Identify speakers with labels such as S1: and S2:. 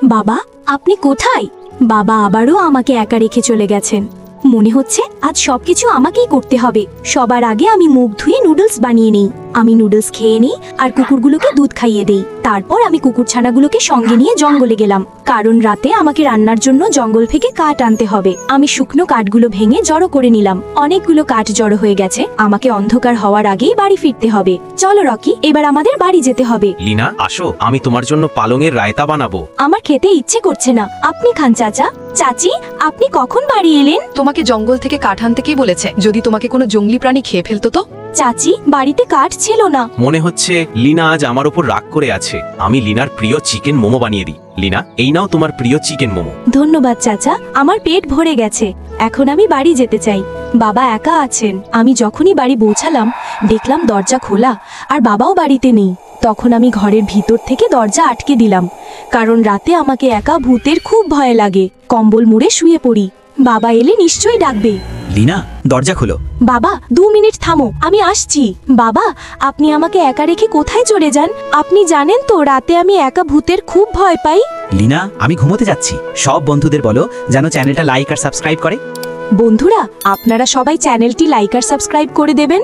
S1: বাবা, আপনি কোথায়? বাবা আবারও আমাকে একা রেখে চলে গেছেন। মনে হচ্ছে আজ সবকিছু আমাকেই করতে হবে। সবার আগে আমি মুখ ধুয়ে নুডলস বানিয়ে নিই। আমি নুডলস খেয়ে নিই আর কুকুরগুলোকে দুধ খাইয়ে দেই। তারপর আমি কুকুরছানাগুলোকে সঙ্গে নিয়ে জঙ্গলে গেলাম, কারণ রাতে আমাকে রান্নার জন্য জঙ্গল থেকে কাঠ আনতে হবে। আমি শুকনো কাঠগুলো ভেঙে জড়ো করে নিলাম। অনেকগুলো কাঠ জড়ো হয়ে গেছে। আমাকে অন্ধকার হওয়ার আগেই বাড়ি ফিরতে হবে। চলো রকি, এবার আমাদের বাড়ি যেতে হবে।
S2: লিনা, আসো, আমি তোমার জন্য পালঙের রায়তা বানাবো।
S1: আমার খেতে ইচ্ছে করছে না, আপনি খান। চাচা, চাচি, আপনি কখন বাড়ি এলেন?
S3: তোমাকে জঙ্গল থেকে কাঠ আনতে কে বলেছে? যদি তোমাকে কোনো জঙ্গলি প্রাণী খেয়ে ফেলতো তো?
S1: চাচি, বাড়িতে কাঠ ছিল না।
S2: মনে হচ্ছে লিনা আজ আমার উপর রাগ করে আছে। আমি লিনার প্রিয় চিকেন মোমো বানিয়ে দিই। লিনা, এই নাও তোমার প্রিয় চিকেন মোমো।
S1: ধন্যবাদ চাচা, আমার পেট ভরে গেছে। এখন আমি বাড়ি যেতে চাই। বাবা একা আছেন। আমি যখনই বাড়ি পৌঁছালাম, দেখলাম দরজা খোলা আর বাবাও বাড়িতে নেই। তখন আমি ঘরের ভিতর থেকে দরজা আটকে দিলাম, কারণ রাতে আমাকে একা ভূতের খুব ভয় লাগে। কম্বল মুড়ে শুয়ে পড়ি। বাবা এলে নিশ্চয়ই ডাকবে।
S4: লিনা, দরজা খোলো।
S1: বাবা, 2 মিনিট থামো, আমি আসছি। বাবা, আপনি আমাকে একা রেখে কোথায় চলে যান? আপনি জানেন তো রাতে আমি একা ভূতের খুব ভয় পাই।
S4: লিনা, আমি ঘুমোতে যাচ্ছি। সব বন্ধুদের বলো যেন চ্যানেলটা লাইক আর সাবস্ক্রাইব করে।
S1: বন্ধুরা, আপনারা সবাই চ্যানেলটি লাইক আর সাবস্ক্রাইব করে দেবেন।